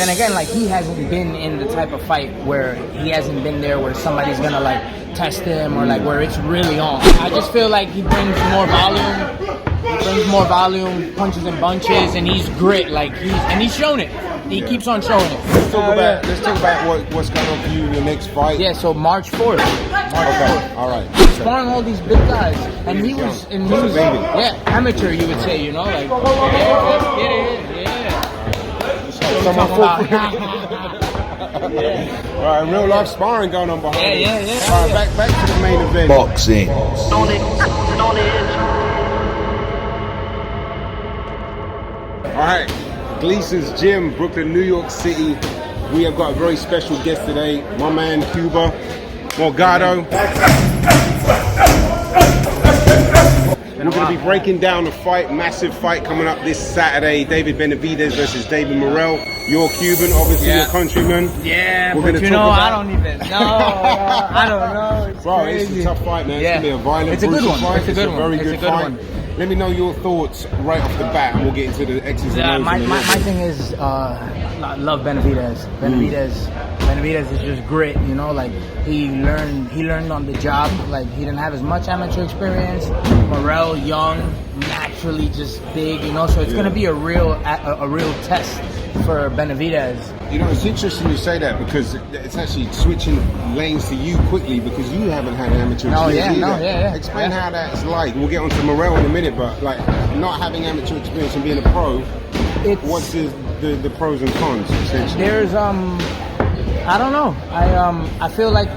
then again, like, he hasn't been in the type of fight where he hasn't been there where somebody's gonna like test him or like where it's really on. I just feel like he brings more volume. He brings more volume, punches and bunches, and he's grit. Like he's shown it. He keeps on showing it. Let's talk about what's going on for you in your next fight. Yeah, so March 4th. Okay, all right. Sparring all these big guys, and he was amateur, you would say, you know, like All right, real life sparring going on behind you. All right, back to the main event. Boxing. All right, Gleason'S Gym, Brooklyn, New York City. We have got a very special guest today, my man Cuba, Morgado. We're going to be breaking down the fight, massive fight coming up this Saturday. Benavidez versus Morrell. You're Cuban, obviously your countryman. Yeah, we're but gonna you know, I don't even know. I don't know. It's Bro, crazy. it's a tough fight, man. It's going to be a violent, it's a good one. fight. It's a good a one. very It's good a good fight. one. Let me know your thoughts right off the bat, and we'll get into the X's and O's. My thing is, I love Benavidez. Benavidez is just grit, you know. Like he learned on the job. Like he didn't have as much amateur experience. Morrell, young, naturally just big, you know. So it's gonna be a real test for Benavidez. You know, it's interesting you say that because it's actually switching lanes to you quickly because you haven't had amateur experience either. Explain how that's like. We'll get onto Morrell in a minute, but like not having amateur experience and being a pro, what's the pros and cons essentially? There's I don't know. I feel like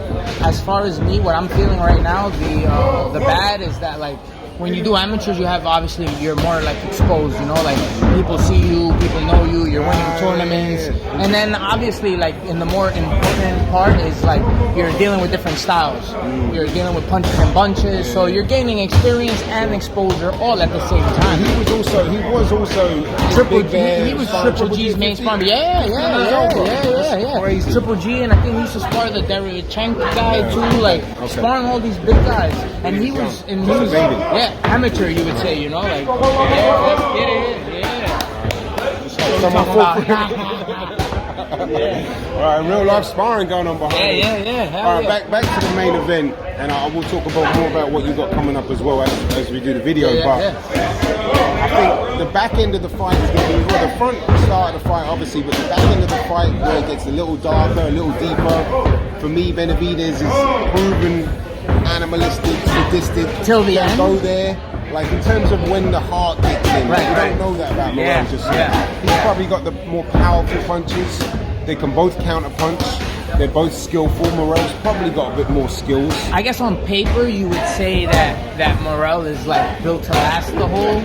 as far as me, what I'm feeling right now, the bad is that like when you do amateurs, you have obviously you're more like exposed, you know, like people see you, people know you, you're winning tournaments, and then obviously like in the more important part is like you're dealing with different styles. You're dealing with punches and bunches, so you're gaining experience and exposure all at the same time. He was also Triple G. He was Triple G's main sparring. Yeah. Crazy. Triple G, and I think he used to spar the Derevchenko guy too, like sparring all these big guys, and he was amateur, you would say, you know, like All right, real life sparring going on behind you. All right, back to the main event, and I will talk more about what you got coming up as well as we do the video. I think the back end of the fight is going to be the front start of the fight, obviously, but the back end of the fight where it gets a little darker, a little deeper. For me, Benavidez is proven animalistic, sadistic. Till the end. Go there. Like in terms of when the heart kicks in, you don't know that about Morrell just yet. He's probably got the more powerful punches. They can both counter punch. They're both skillful. Morrell's probably got a bit more skills. I guess on paper you would say that Morrell is like built to last the whole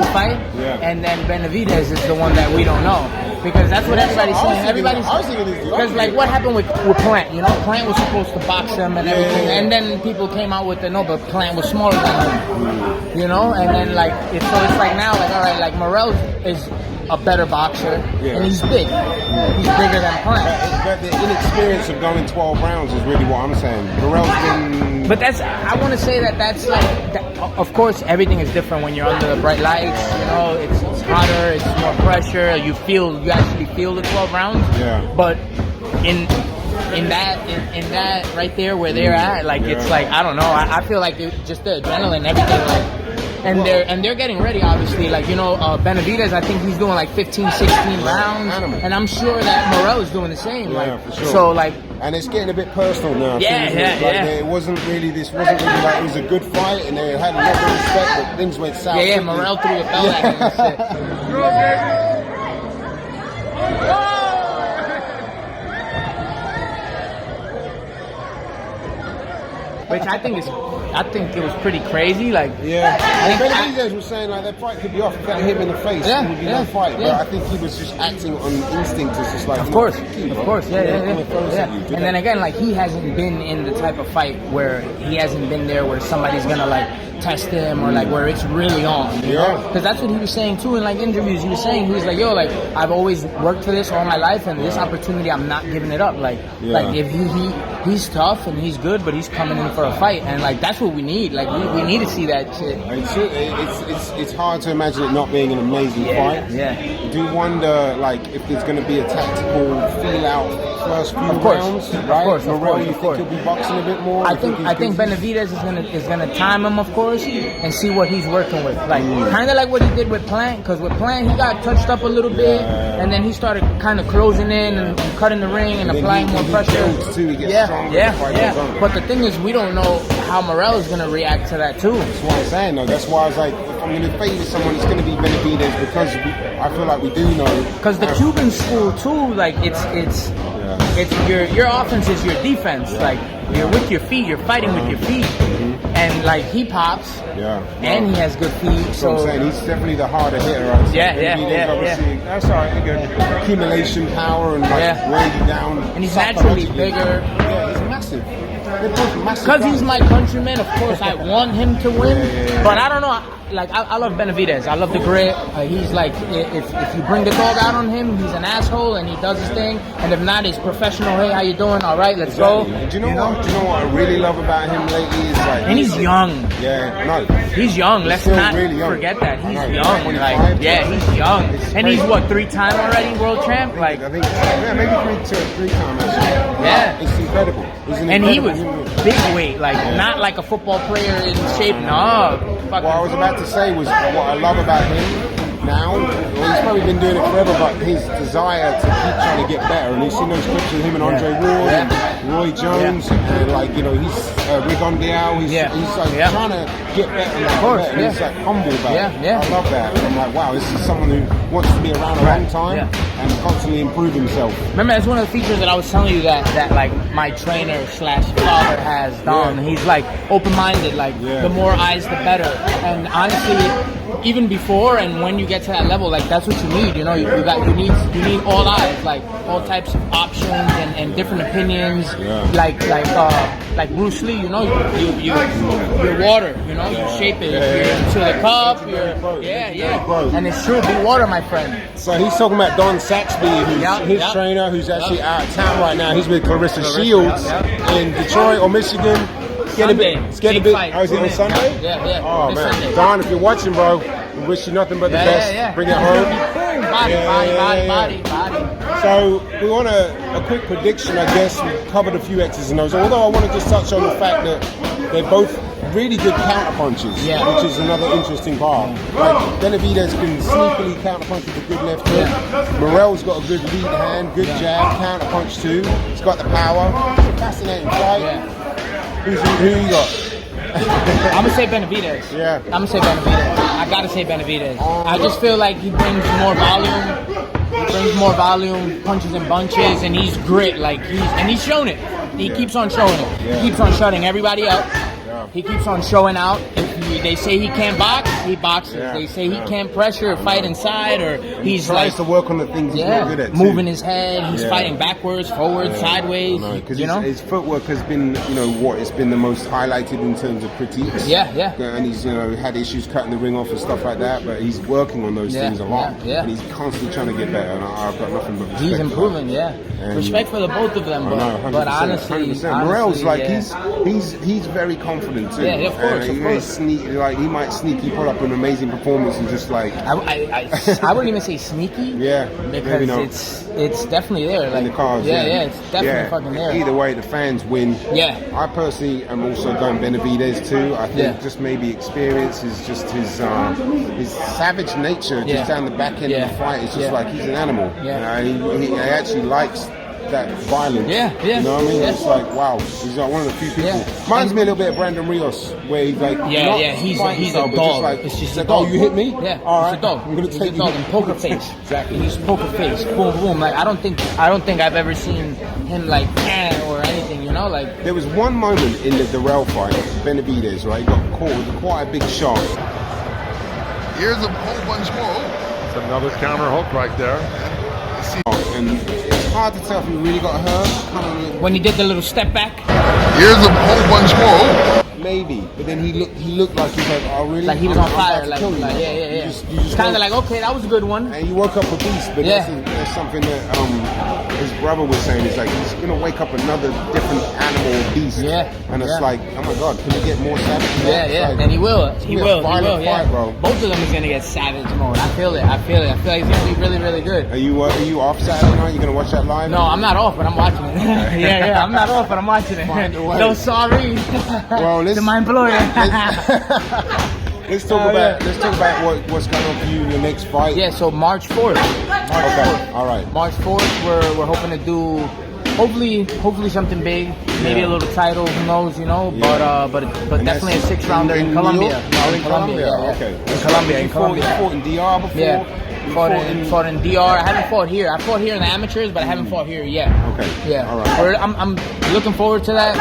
fight, and then Benavidez is the one that we don't know because that's what everybody's saying. Because like what happened with Plant, you know, Plant was supposed to box him and everything, and then people came out with but Plant was smaller than him, you know, and then like it's like now like all right, like Morrell is a better boxer, and he's big. He's bigger than Plant. But the inexperience of going 12 rounds is really what I'm saying. Morrell's been... But I want to say that's like, of course, everything is different when you're under the bright lights. You know, it's hotter, it's more pressure. You actually feel the 12 rounds. Yeah. But in that right there where they're at, like it's like I don't know. I feel like just the adrenaline, everything, like. And they're getting ready, obviously. Like, you know, Benavidez, I think he's doing like 15, 16 rounds. And I'm sure that Morrell is doing the same. For sure. So, like... And it's getting a bit personal now. It wasn't really like it was a good fight and they had a lot of respect, but things went south. Yeah, Morrell threw a bell at him and shit. Which I think it was pretty crazy. Like Benavidez was saying like that fight could be off if that hit him in the face. It would be no fight. But I think he was just acting on instinct. It's just like of course, And then again, like he hasn't been in the type of fight where he hasn't been there where somebody's gonna like test him or like where it's really on. You know? Because that's what he was saying too in like interviews. He was like, yo, like I've always worked for this all my life, and this opportunity I'm not giving it up. Like if he's tough and he's good, but he's coming in for a fight, and like that's that's what we need. Like we need to see that shit. It's hard to imagine it not being an amazing fight. Yeah. I do wonder, like, if there's going to be a tactical feel out first few rounds, right? Morrell, you think he'll be boxing a bit more? I think Benavidez is gonna time him, of course, and see what he's working with. Like kind of like what he did with Plant, because with Plant he got touched up a little bit, and then he started kind of closing in and cutting the ring and applying more pressure. But the thing is, we don't know how Morrell is gonna react to that too. That's what I'm saying, though. That's why I was like, if I'm gonna favor someone, it's gonna be Benavidez, because I feel like we do know. Because the Cuban school too, like it's your offense is your defense. Like you're with your feet, you're fighting with your feet, and like he pops, and he has good feet. So I'm saying he's definitely the harder hitter. Right? Yeah. That's all right. Good accumulation power and like weighing down. And he's naturally bigger. Yeah, he's massive. Because he's my countryman, of course I want him to win. But I don't know. Like I love Benavidez. I love the grit. He's like, if you bring the dog out on him, he's an asshole and he does his thing. And if not, he's professional. Hey, how you doing? All right, let's go. Do you know what I really love about him lately is like. And he's young. Yeah, no. He's young. Let's not forget that he's young. Like, he's young. And he's what, 3-time already world champ? Like, I think maybe 3-time actually. Yeah, it's incredible. And he was big weight, like not like a football player in shape. No. What I was about to say was what I love about him now. Well, he's probably been doing it forever, but his desire to keep trying to get better. And you've seen those clips of him and Andre Ward and Roy Jones, and like he's Rigon Diao. He's like trying to get better. Of course, and he's like humble about it. I love that. And I'm like, wow, this is someone who wants to be around a long time and constantly improve himself. Remember, that's one of the features that I was telling you that like my trainer / father has, Dom. He's like open-minded. Like the more eyes, the better. And honestly, even before and when you get to that level, like that's what you need. You know, you need all eyes, like all types of options and different opinions. Like Bruce Lee. You know, you're water. You know, you shape it. You're into the cup. And it's true. Be water, my friend. So he's talking about Don Saxby, who's his trainer, who's actually out of town right now. He's with Clarissa Shields in Detroit or Michigan. It's getting a bit. I was in on Sunday. Yeah. Oh man, Sunday. Don, if you're watching, bro, we wish you nothing but the best. Bring it home. Body. So we want a quick prediction. I guess we covered a few X's and O's. Although I want to just touch on the fact that they're both really good counter punches, which is another interesting part. Like Benavidez can sneakily counter punch with a good left hook. Morrell's got a good lead hand, good jab, counter punch too. He's got the power. It's a fascinating fight. Who you got? I'm gonna say Benavidez. I'm gonna say Benavidez. I gotta say Benavidez. I just feel like he brings more volume. Punches and bunches, and he's grit. Like he's shown it. He keeps on showing it. He keeps on shutting everybody up. He keeps on showing out. If they say he can't box, he boxes. They say he can't pressure or fight inside, or he tries to work on the things he's not good at. Moving his head, he's fighting backwards, forwards, sideways. Because his footwork has been, it's been the most highlighted in terms of critiques. And he's, had issues cutting the ring off and stuff like that, but he's working on those things a lot. And he's constantly trying to get better, and I've got nothing but respect. He's improving, respect for the both of them, but honestly, Morrell's like he's very confident too. Of course. He might sneaky put up an amazing performance and just like I wouldn't even say sneaky. Because it's definitely there. Like, in the cards. It's definitely fucking there. Either way, the fans win. I personally am also going Benavidez too. I think just maybe experience is just his savage nature just down the back end of the fight. It's just like he's an animal. He actually likes that violence. You know what I mean? It's like, wow, he's like one of the few people. Reminds me a little bit of Brandon Rios, where he's like, he's a dog. It's just a dog. Oh, you hit me? All right, he's a dog. I'm gonna take you. In poker face. Exactly. He's poker face. Boom, boom. Like I don't think I've ever seen him like or anything. Like there was one moment in the Darrell fight, Benavidez, right? He got caught with quite a big shot. Here's a whole bunch more. It's another counter hook right there. And it's hard to tell if he really got hurt. When he did the little step back. Here's a whole bunch more. Maybe, but then he looked like he was like, oh really? Like he was on fire. Like, you. yeah. You just kind of like, okay, that was a good one. And you woke up a beast, but that's something that his brother was saying. It's like he's gonna wake up another different animal or beast. Yeah. And it's like, oh my god, can we get more savage? Yeah. Like, and he will. He will. Fight, bro. Both of them is gonna get savage mode. I feel it. I feel like he's gonna be really, really good. Are you off Saturday night? You gonna watch that live? No, I'm not off, but I'm watching it. yeah. I'm not off, but I'm watching it. No, sorry. Well, to my employer. Let's talk about what's going on for you in your next fight. Yeah, so March 4th. Okay, all right. March 4th, we're hoping to do hopefully something big, maybe a little title, who knows, you know. Yeah. But definitely a 6-rounder in Colombia. No, in Colombia. Yeah. Okay. In Colombia. You fought in DR before. Yeah. Fought in DR. I haven't fought here. I fought here in the amateurs, but I haven't fought here yet. Okay. Yeah. All right. I'm looking forward to that.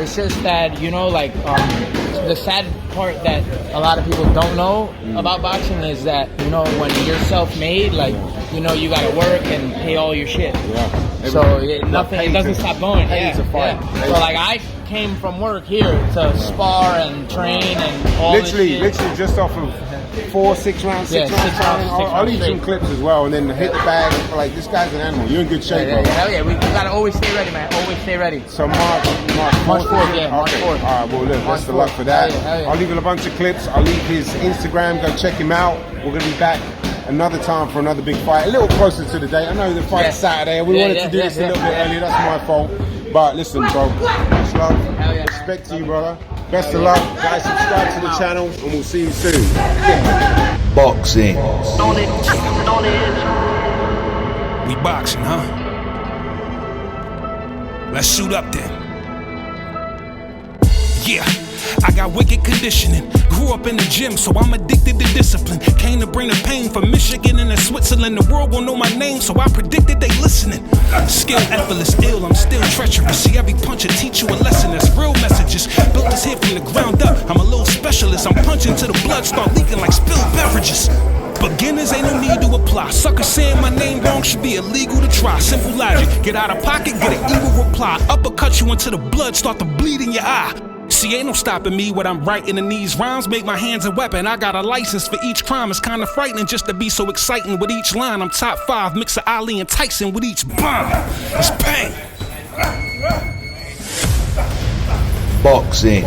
It's just that, you know, like the sad part that a lot of people don't know about boxing is that, you know, when you're self-made, like, you know, you gotta work and pay all your shit. Yeah. So it doesn't stop going. It's a fight. So like I came from work here to spar and train and all literally this shit. just off of 6 rounds. I'll leave some clips as well, and then hit the bag. Like, this guy's an animal. You're in good shape, bro. Hell yeah, we gotta always stay ready, man. Always stay ready. So March 4th, March 4th. All right, well, look, best of luck for that. Hell yeah. I'll leave a bunch of clips. I'll leave his Instagram. Go check him out. We're gonna be back another time for another big fight, a little closer to the date. I know the fight's Saturday, and we wanted to do this a little bit earlier. That's my fault. But listen, bro, much love, respect to you, brother. Best of luck, guys. Subscribe to the channel, and we'll see you soon. Boxing. We boxing, huh? Let's suit up then. Yeah, I got wicked conditioning. Grew up in the gym, so I'm addicted to discipline. Came to bring the pain from Michigan and Switzerland. The world will know my name, so I predicted they listening. Skill effortless, ill, I'm still treacherous. See, every punch will teach you a lesson. That's real messages. Built this here from the ground up. I'm a little specialist. I'm punching till the blood start leaking like spilled beverages. Beginners ain't no need to apply. Suckers saying my name wrong should be illegal to try. Simple logic. Get out of pocket, get an evil reply. Uppercut you until the blood start to bleed in your eye. See, ain't no stopping me what I'm writing in these rhymes. Make my hands a weapon. I got a license for each crime. It's kinda frightening just to be so exciting with each line. I'm top 5, mix of Ali and Tyson with each bomb. It's pain. Boxing.